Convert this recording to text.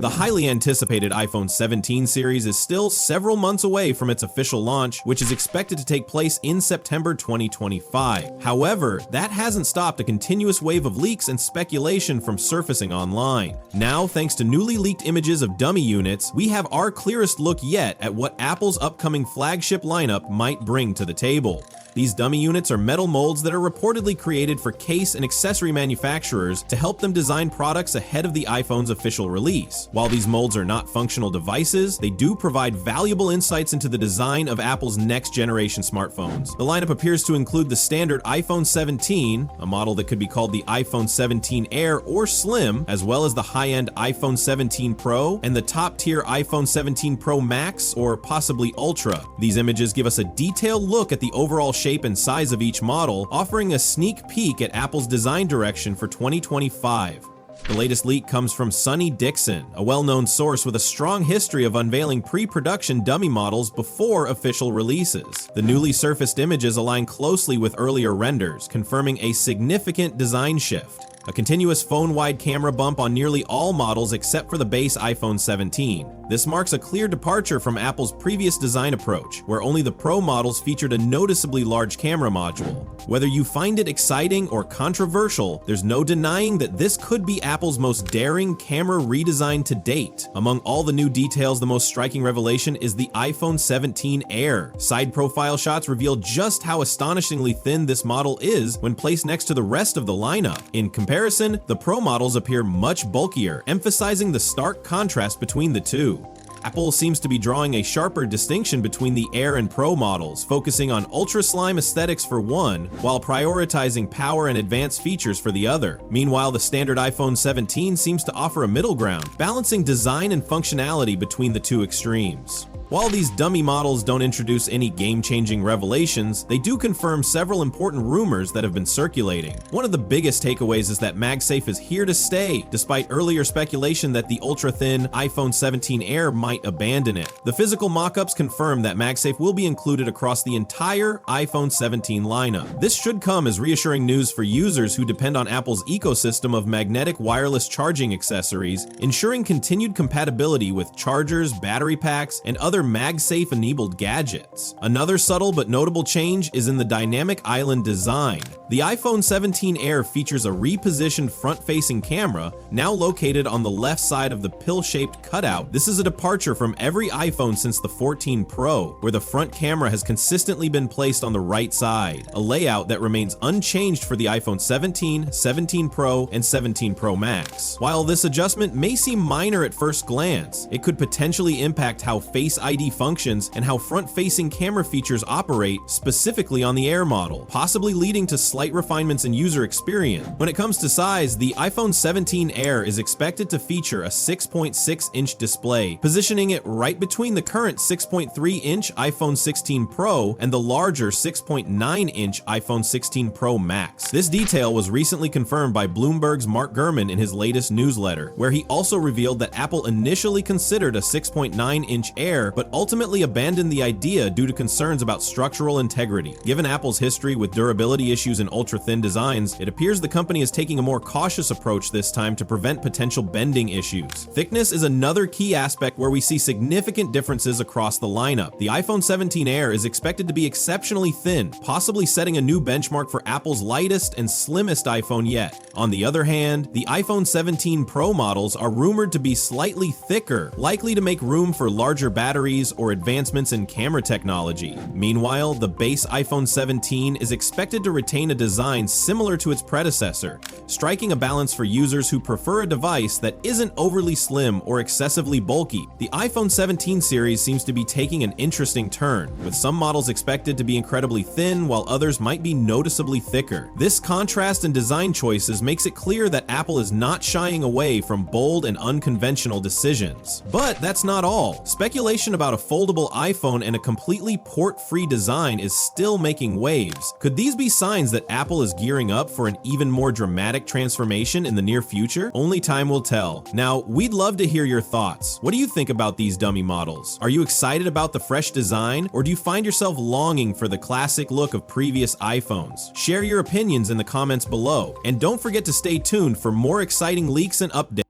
The highly anticipated iPhone 17 series is still several months away from its official launch, which is expected to take place in September 2025. However, that hasn't stopped a continuous wave of leaks and speculation from surfacing online. Now, thanks to newly leaked images of dummy units, we have our clearest look yet at what Apple's upcoming flagship lineup might bring to the table. These dummy units are metal molds that are reportedly created for case and accessory manufacturers to help them design products ahead of the iPhone's official release. While these molds are not functional devices, they do provide valuable insights into the design of Apple's next-generation smartphones. The lineup appears to include the standard iPhone 17, a model that could be called the iPhone 17 Air or Slim, as well as the high-end iPhone 17 Pro and the top-tier iPhone 17 Pro Max or possibly Ultra. These images give us a detailed look at the overall shape and size of each model, offering a sneak peek at Apple's design direction for 2025. The latest leak comes from Sonny Dixon, a well-known source with a strong history of unveiling pre-production dummy models before official releases. The newly surfaced images align closely with earlier renders, confirming a significant design shift. A continuous phone-wide camera bump on nearly all models except for the base iPhone 17. This marks a clear departure from Apple's previous design approach, where only the Pro models featured a noticeably large camera module. Whether you find it exciting or controversial, there's no denying that this could be Apple's most daring camera redesign to date. Among all the new details, the most striking revelation is the iPhone 17 Air. Side profile shots reveal just how astonishingly thin this model is when placed next to the rest of the lineup. In comparison, the Pro models appear much bulkier, emphasizing the stark contrast between the two. Apple seems to be drawing a sharper distinction between the Air and Pro models, focusing on ultra-slim aesthetics for one, while prioritizing power and advanced features for the other. Meanwhile, the standard iPhone 17 seems to offer a middle ground, balancing design and functionality between the two extremes. While these dummy models don't introduce any game-changing revelations, they do confirm several important rumors that have been circulating. One of the biggest takeaways is that MagSafe is here to stay, despite earlier speculation that the ultra-thin iPhone 17 Air might abandon it. The physical mock-ups confirm that MagSafe will be included across the entire iPhone 17 lineup. This should come as reassuring news for users who depend on Apple's ecosystem of magnetic wireless charging accessories, ensuring continued compatibility with chargers, battery packs, and other MagSafe-enabled gadgets. Another subtle but notable change is in the dynamic island design. The iPhone 17 Air features a repositioned front-facing camera, now located on the left side of the pill-shaped cutout. This is a departure from every iPhone since the 14 Pro, where the front camera has consistently been placed on the right side, a layout that remains unchanged for the iPhone 17, 17 Pro, and 17 Pro Max. While this adjustment may seem minor at first glance, it could potentially impact how Face ID functions and how front-facing camera features operate, specifically on the Air model, possibly leading to slight refinements in user experience. When it comes to size, the iPhone 17 Air is expected to feature a 6.6-inch display, positioning it right between the current 6.3-inch iPhone 16 Pro and the larger 6.9-inch iPhone 16 Pro Max. This detail was recently confirmed by Bloomberg's Mark Gurman in his latest newsletter, where he also revealed that Apple initially considered a 6.9-inch Air, but ultimately abandoned the idea due to concerns about structural integrity. Given Apple's history with durability issues in ultra-thin designs, it appears the company is taking a more cautious approach this time to prevent potential bending issues. Thickness is another key aspect where we see significant differences across the lineup. The iPhone 17 Air is expected to be exceptionally thin, possibly setting a new benchmark for Apple's lightest and slimmest iPhone yet. On the other hand, the iPhone 17 Pro models are rumored to be slightly thicker, likely to make room for larger batteries or advancements in camera technology. Meanwhile, the base iPhone 17 is expected to retain a design similar to its predecessor, striking a balance for users who prefer a device that isn't overly slim or excessively bulky. The iPhone 17 series seems to be taking an interesting turn, with some models expected to be incredibly thin while others might be noticeably thicker. This contrast in design choices makes it clear that Apple is not shying away from bold and unconventional decisions. But that's not all. Speculation about a foldable iPhone and a completely port-free design is still making waves. Could these be signs that Apple is gearing up for an even more dramatic transformation in the near future? Only time will tell. Now, we'd love to hear your thoughts. What do you think about these dummy models? Are you excited about the fresh design, or do you find yourself longing for the classic look of previous iPhones? Share your opinions in the comments below, and don't forget to stay tuned for more exciting leaks and updates.